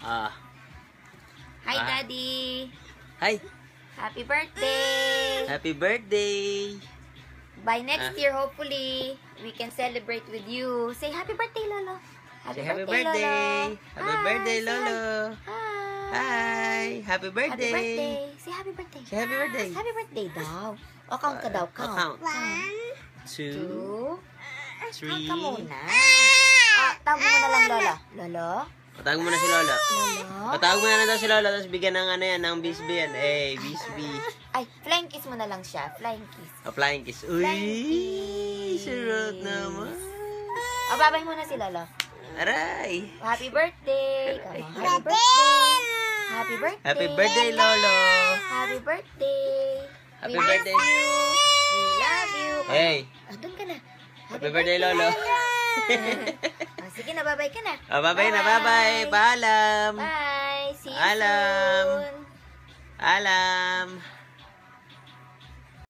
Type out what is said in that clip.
Ah. Hi, Daddy. Hi. Happy birthday. Happy birthday. By next year, hopefully, we can celebrate with you. Say happy birthday, Lolo. Say happy birthday. Lolo. Happy Hi, birthday, say Lolo. Hi. Hi. Happy birthday. Happy birthday. Say happy birthday. Say happy birthday. Happy birthday daw. O, count ka daw. Count. 1, 2, 2. 3. Count ka muna. Tawag mo na lang, Lolo. Lolo? Patawag mo na si Lolo. Lolo? Patawag mo na daw si Lolo, tapos bigyan ng ano yan, ng bisbee yan. Eh, bisbee. Ay, flying kiss mo na lang siya. Flying kiss. A flying kiss. Uy, Flying kiss. sarap naman. Babay mo na si Lolo. Aray. Happy birthday. Come on. Happy birthday. Happy birthday. Happy birthday, Lolo. Happy birthday. Happy We birthday. love you. We love you. Hey. Doon ka na. Happy birthday, Lolo. Sige na, babay ka na. Bye-bye na, bye-bye. Paalam. Bye. See you Alam. soon. Alam.